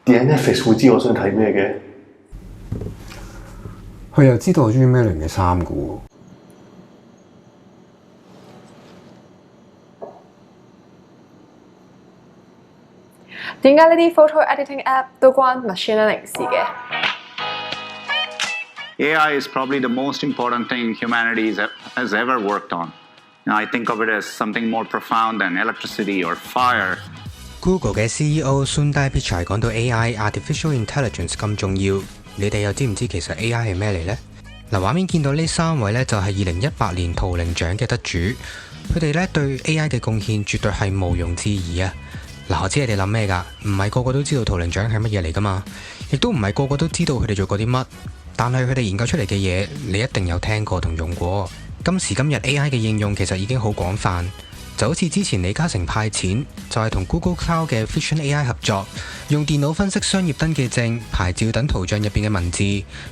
點解 Netflix 會知我想睇咩嘅？佢又知道我中意咩類型嘅衫㗎喎。點解呢啲 photo editing app 都關 machine learning 事嘅？ AI is probably the most important thing humanity has ever worked on. Now, I think of it as something more profound than electricity or fire. Google 嘅 CEO Sundar Pichai 講到 AI（Artificial Intelligence） 咁重要，你哋又知唔知其實 AI 係咩嚟呢？嗱，畫面見到呢3位呢，就係2018年圖靈獎嘅得主，佢哋呢對 AI 嘅貢獻絕對係毋庸置疑啊！嗱，我知你哋諗咩㗎？唔係個個都知道圖靈獎係乜嘢嚟㗎嘛，亦都唔係個個都知道佢哋做過啲乜，但係佢哋研究出嚟嘅嘢，你一定有聽過同用過。今時今日 AI 嘅應用其實已經好廣泛，就好似之前李嘉誠派錢，就係同 Google Cloud 嘅 Vision AI 合作，用電腦分析商業登記證、牌照等圖像入邊嘅文字，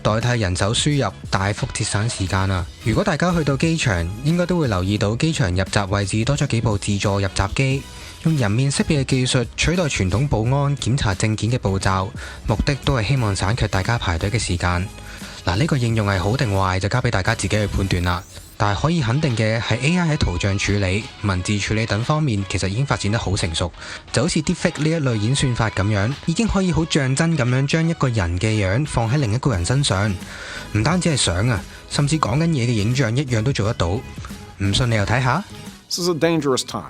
代替人手輸入，大幅節省時間啊！如果大家去到機場，應該都會留意到機場入閘位置多咗幾部自助入閘機，用人面識別嘅技術取代傳統保安檢查證件嘅步驟，目的都係希望省卻大家排隊嘅時間。嗱，呢個應用係好定壞就交俾大家自己去判斷啦。但係可以肯定嘅係 AI 喺圖像處理、文字處理等方面其實已經發展得好成熟，就好似 Deepfake 呢一類演算法咁樣，已經可以好像真咁樣將一個人嘅樣放喺另一個人身上，唔單止係相啊，甚至講緊嘢嘅影像一樣都做得到。唔信你又睇下。This is a dangerous time.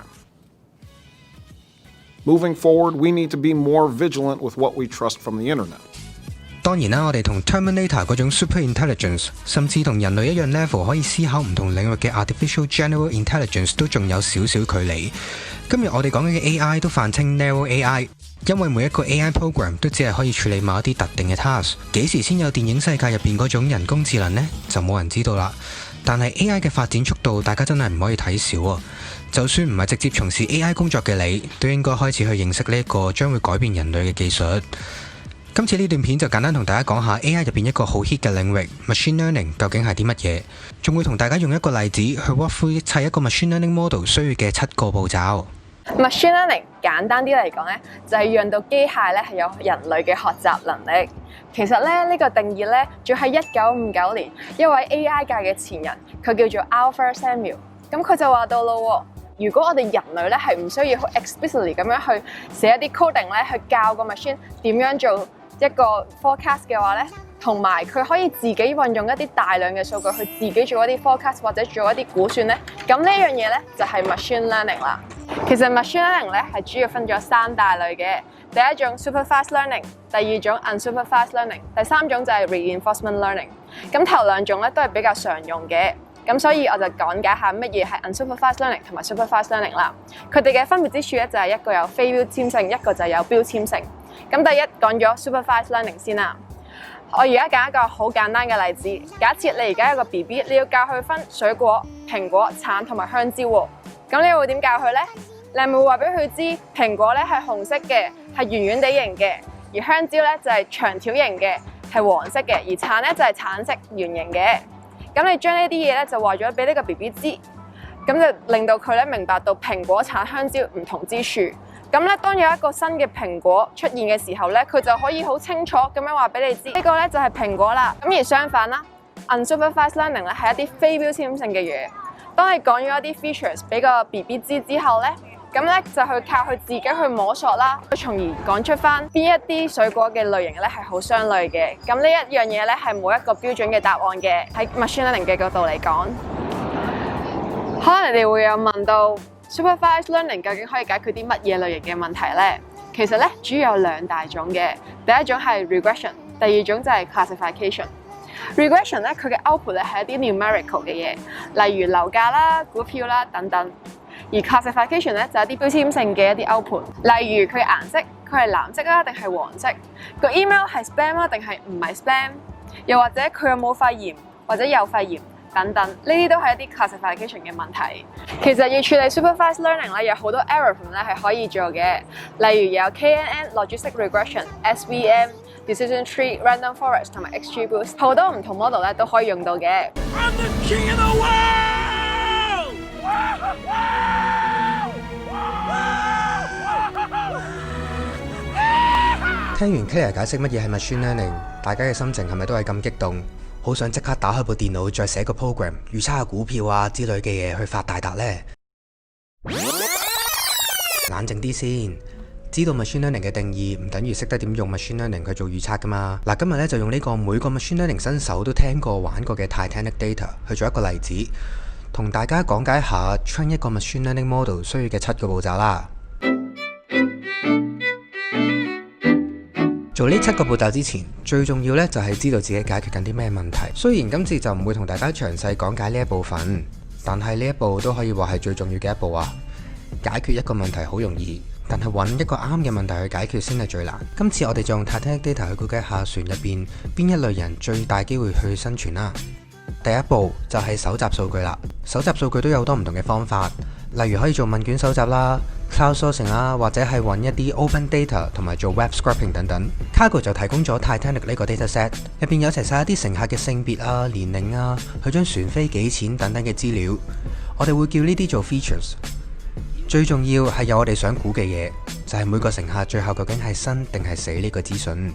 Moving forward, we need to be more vigilant with what we trust from the internet. 當然啦，我哋同 Terminator 嗰種 Super Intelligence， 甚至同人類一樣 level 可以思考唔同領域嘅 Artificial General Intelligence 都仲有少少距離。今日我哋講緊嘅 AI 都泛稱 Narrow AI， 因為每一個 AI program 都只係可以處理某一啲特定嘅 task。幾時先有電影世界入邊嗰種人工智能呢？就冇人知道啦。但係 AI 嘅發展速度，大家真係唔可以睇少啊！就算唔係直接從事 AI 工作嘅你，都應該開始去認識呢一個將會改變人類嘅技術。今次呢段片就簡單同大家講下 AI 入邊一個好 hit 嘅領域 Machine Learning 究竟係啲乜嘢，仲會同大家用一個例子去 walk through 砌一個 Machine Learning model 需要嘅7個步驟。Machine Learning 簡單啲嚟講咧，就係讓到機械咧係有人類嘅學習能力。其實咧呢個定義咧，仲喺1959年一位 AI 界嘅前人，佢叫做 Alfred Samuel。咁佢就話到咯，如果我哋人類咧係唔需要好 explicitly 咁樣去寫一啲 coding 咧，去教個 machine 點樣做一個 forecast 嘅話咧，同埋佢可以自己運用一啲大量嘅數據去自己做一啲 forecast 或者做一啲估算咧，咁呢樣嘢咧就係 machine learning 啦。其實 machine learning 咧係主要分咗3大類嘅，第一種 supervised learning， 第二種 unsupervised learning， 第三種就係 reinforcement learning。咁頭2種咧都係比較常用嘅。咁所以我就講解下乜嘢係 unsupervised learning 同埋 supervised learning 啦。佢哋嘅分別之處咧就係一個有非標籤性，一個就有標籤性。咁第一講咗 supervised learning 先啦。我而家揀一個好簡單嘅例子，假設你而家有個 BB， 你要教佢分水果、蘋果、橙同埋香蕉喎。咁你會點教佢咧？你係咪會話俾佢知蘋果咧係紅色嘅，係圓圓地形嘅；而香蕉咧就係長條形嘅，係黃色嘅；而橙咧就係橙色圓形嘅。咁你將呢啲嘢咧就話咗俾呢個 BB 知，咁就令到佢咧明白到蘋果、橙、香蕉唔同之處。咁咧當有一個新嘅蘋果出現嘅時候咧，佢就可以好清楚咁樣話俾你知，呢個咧就係蘋果啦。咁而相反啦 ，unsupervised learning 咧係一啲非標籤性嘅嘢。當你講咗一啲 features 俾個 BB 知之後咧，咁咧就去靠佢自己去摸索啦，從而講出翻邊一啲水果嘅類型咧係好相類嘅。咁呢一樣嘢咧係冇一個標準嘅答案嘅。喺 machine learning 嘅角度嚟講，可能你哋會有問到 supervised learning 究竟可以解決啲乜嘢類型嘅問題咧？其實咧主要有2大種嘅，第一種係 regression， 第二種就係 classification。regression 咧佢嘅 output 咧係一啲 numerical 嘅嘢，例如樓價啦、股票啦等等。而 classification 咧就係一啲標籤性嘅一啲 output， 例如佢顏色，佢係藍色啊定係黃色，個 email 係 spam 啊定係唔係 spam， 又或者佢有冇肺炎或者有肺炎等等，呢啲都係一啲 classification 嘅問題。其實要處理 supervised learning 咧，有好多 algorithm 咧係可以做嘅，例如有 KNN logistic regression、SVM、decision tree、random forest 同埋 XGBoost， 好多唔同 model 咧都可以用到嘅。聽完 Claire 解釋乜嘢係 machine learning， 大家嘅心情係咪都係咁激動？好想即刻打開部電腦再寫個 program 預測下股票啊之類嘅嘢去發大達呢？冷靜啲先，知道 machine learning 嘅定義唔等於識得點用 machine learning 去做預測噶嘛。嗱，今日咧就用呢個每個 machine learning 新手都聽過玩過嘅 Titanic Data 去做一個例子，同大家講解下 train 一個 machine learning model 需要嘅7個步驟啦。做呢7個步驟之前，最重要呢就係知道自己解決緊啲咩問題。雖然今次就唔會同大家詳細講解呢一部分，但係呢一步都可以話係最重要嘅一步啊！解決一個問題好容易，但係揾一個啱嘅問題去解決先係最難。今次我哋就用 Titanic Data 去估計下船入邊邊一類人最大機會去生存啦。第一步就係搜集數據啦。搜集數據都有好多唔同嘅方法，例如可以做問卷搜集啦、Cloud sourcing 啦，或者係揾一啲 open data 同埋做 web scraping 等等。Cargo 就提供咗 Titanic 呢個 dataset， 入邊有齊晒一啲乘客嘅性別啊、年齡啊、佢張船飛幾錢等等嘅資料。我哋會叫呢啲做 features。最重要係有我哋想估嘅嘢，就係每個乘客最後究竟係生定係死呢個資訊。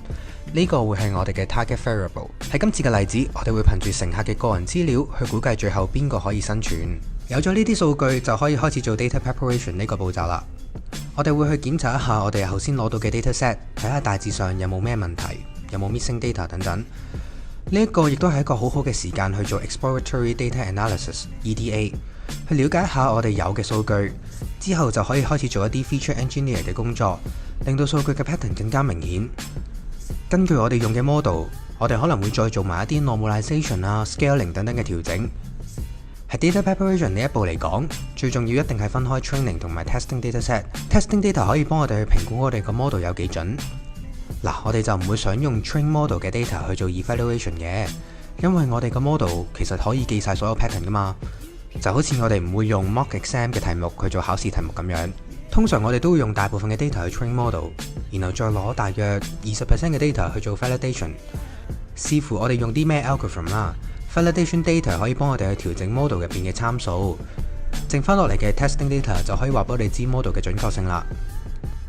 呢個會係我哋嘅 target variable。喺今次嘅例子，我哋會憑住乘客嘅個人資料去估計最後邊個可以生存。有咗呢啲數據，就可以開始做 data preparation 呢個步驟啦。我哋會去檢查一下我哋頭先攞到嘅 dataset， 睇下大致上有冇咩問題，有冇 missing data 等等。呢一個亦都係一個好好嘅時間去做 exploratory data analysis（EDA）， 去了解一下我哋有嘅數據，之後就可以開始做一啲 feature engineer 嘅工作，令到數據嘅 pattern 更加明顯。根據我哋用嘅 model， 我哋可能會再做埋一啲 normalization 啊、scaling 等等嘅調整。喺 data preparation 呢一步嚟講，最重要一定係分開 training 同埋 testing dataset。testing data 可以幫我哋去評估我哋個 model 有幾準。嗱，我哋就唔會想用 train model 嘅 data 去做 evaluation 嘅，因為我哋個 model 其實可以記晒所有 pattern 噶嘛。就好似我哋唔會用 mock exam 嘅題目去做考試題目咁樣。通常我哋都會用大部分嘅 data 去 train model， 然後再攞大約 20% 嘅 data 去做 validation。視乎我哋用啲咩 algorithm 啦。Validation data 可以幫我哋去調整 model 入邊嘅參數，剩翻落嚟嘅 testing data 就可以話俾我哋知 model 嘅準確性啦。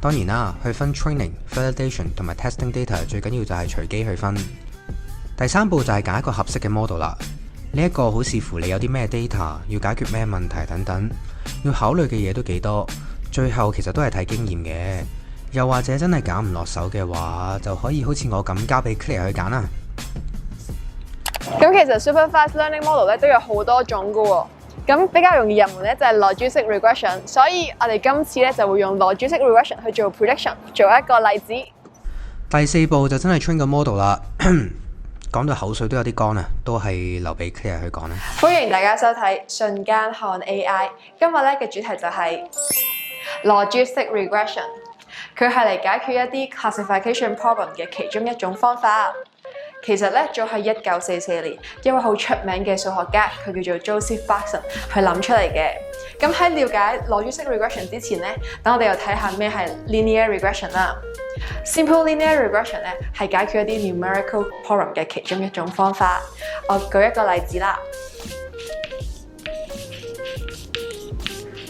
當然啦，去分 training、validation 同埋 testing data 最緊要就係隨機去分。第3步就係揀一個合適嘅 model 啦。呢一個好視乎你有啲咩 data， 要解決咩問題等等，要考慮嘅嘢都幾多。最後其實都係睇經驗嘅，又或者真係揀唔落手嘅話，就可以好似我咁交俾 Claire 去揀啦。咁其實 supervised learning model 咧都有好多種噶喎，咁比較容易入門咧就係 logistic regression， 所以我哋今次咧就會用 logistic regression 去做 prediction， 做一個例子。第4步就真係 train 個 model 啦，講到口水都有啲乾啊，都係留俾 Claire 去講啦。歡迎大家收睇瞬間看 AI， 今日咧嘅主題就係 logistic regression， 佢係嚟解決一啲 classification problem 嘅其中一種方法。其實咧，早喺1944年，一位好出名嘅數學家，佢叫做 Joseph Blackson， 去諗出嚟嘅。咁喺了解 logistic regression 之前咧，等我哋又睇下咩係 linear regression 啦。Simple linear regression 咧係解決一啲 numerical problem 嘅其中一種方法。我舉一個例子啦。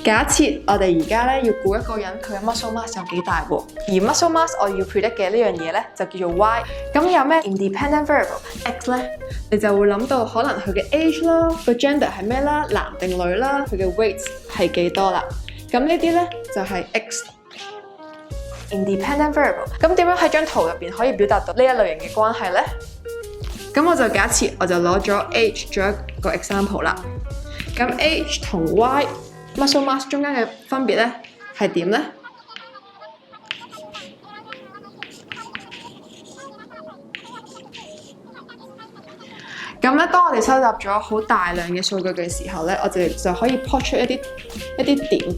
假設我哋而家咧要估一個人佢嘅 muscle mass 有幾大喎，而 muscle mass 我要 predict 嘅呢樣嘢咧就叫做 y。咁有咩 independent variable x 咧？你就會諗到可能佢嘅 age 啦，個 gender 係咩啦，男定女啦，佢嘅 weight 係幾多啦。咁呢啲咧就係 x independent variable。咁點樣喺張圖入邊可以表達到呢一類型嘅關係咧？咁我就假設我就攞咗 age 做一個 example 啦。咁 age 同 y。muscle mass 中間嘅分別咧係點咧？咁咧，當我哋收集咗好大量嘅數據嘅時候咧，我哋就可以 plot 出一啲點。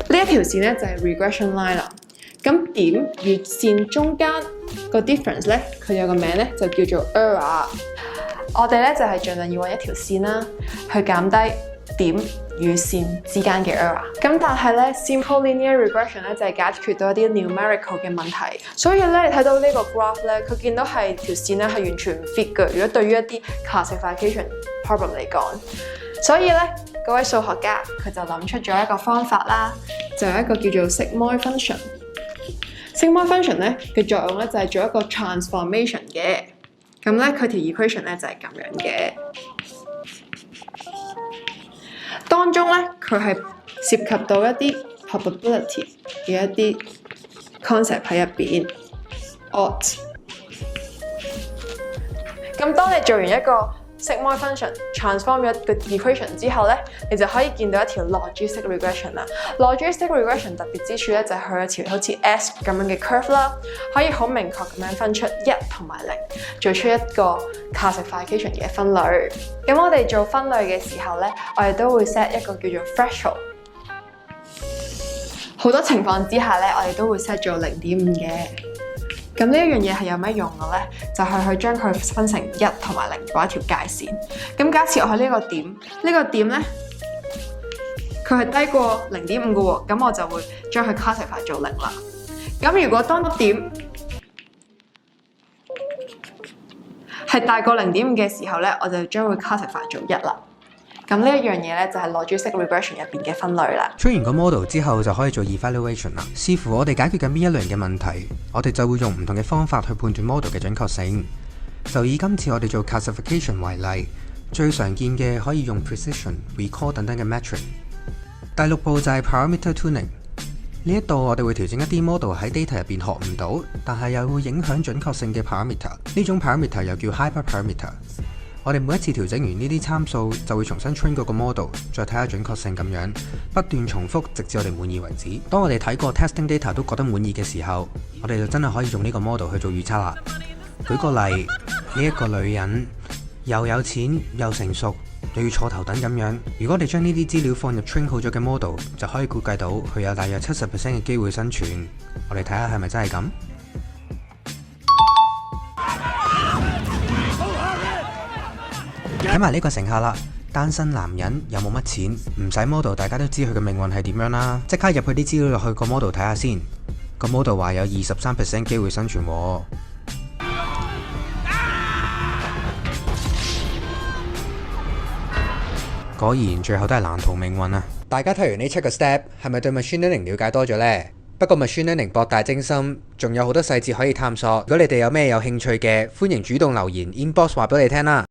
呢一條線咧就係 regression line 啦。咁點與線中間個 difference 咧，佢有個名咧就叫做 error。我哋咧就係盡量要揾一條線啦，去減低點與線之間嘅 error。咁但係咧 simple linear regression 咧就係解決到一啲 numerical 嘅問題。所以咧你睇到呢個 graph 咧，佢見到係條線咧係完全唔 fit 嘅。如果對於一啲 classification problem 嚟講，所以咧嗰位數學家佢就諗出咗一個方法啦，就係一個叫做 sigmoid function。Sigmoid function 咧嘅作用咧就係做一個 transformation 嘅，咁咧佢條 equation 咧就係咁樣嘅。當中咧佢係涉及到一啲 probability 嘅一啲 concept 喺入邊 odds。咁當你做完一個 sigmoid function transform 咗個 equation 之後咧，你就可以見到一條 logistic regression 啦。logistic regression 特別之處咧就係佢有條好似 S 咁樣嘅 curve 啦，可以好明確咁樣分出1同埋0，做出一個 classification 嘅分類。咁我哋做分類嘅時候咧，我哋都會 set 一個叫做 threshold。好多情況之下咧，我哋都會 set 做0.5嘅。咁呢一樣嘢係有咩用嘅咧？就係去將佢分成1同埋0嗰一條界線。咁假設我喺呢個點，呢個點咧，佢係低過0.5嘅喎，咁我就會將佢 classify 做0啦。咁如果當點係大過0.5嘅時候咧，我就將會 classify 做1啦。咁呢一樣嘢咧就係 logistic regression 入邊嘅分類啦。出完個 model 之後就可以做 evaluation 啦。視乎我哋解決緊邊一類嘅問題，我哋就會用唔同嘅方法去判斷 model 嘅準確性。就以今次我哋做 classification 為例，最常見嘅可以用 precision、recall 等等嘅 metric。第6步就係 parameter tuning。呢一度我哋會調整一啲 model 喺 data 入邊學唔到，但係又會影響準確性嘅 parameter。呢種 parameter 又叫 hyperparameter。我哋每一次調整完呢啲參數，就會重新 train 嗰個 model， 再睇下準確性咁樣，不斷重複，直至我哋滿意為止。當我哋睇過 testing data 都覺得滿意嘅時候，我哋就真係可以用呢個 model 去做預測啦。舉個例，呢一個女人又有錢又成熟，又要坐頭等咁樣。如果我哋將呢啲資料放入 train 好咗嘅 model， 就可以估計到佢有大約70% 嘅機會生存。我哋睇下係咪真係咁？睇埋呢個乘客啦，單身男人又冇乜錢，唔使 model， 大家都知佢嘅命運係點樣啦。即刻入去啲資料落去個 model 睇下先。個 model 話有23% 機會生存喎。果然最後都係難逃命運啊！大家睇完呢7個 step， 係咪對 machine learning 了解多咗呢？不過 machine learning 博大精深，仲有好多細節可以探索。如果你哋有咩有興趣嘅，歡迎主動留言 inbox 話俾我哋聽啦。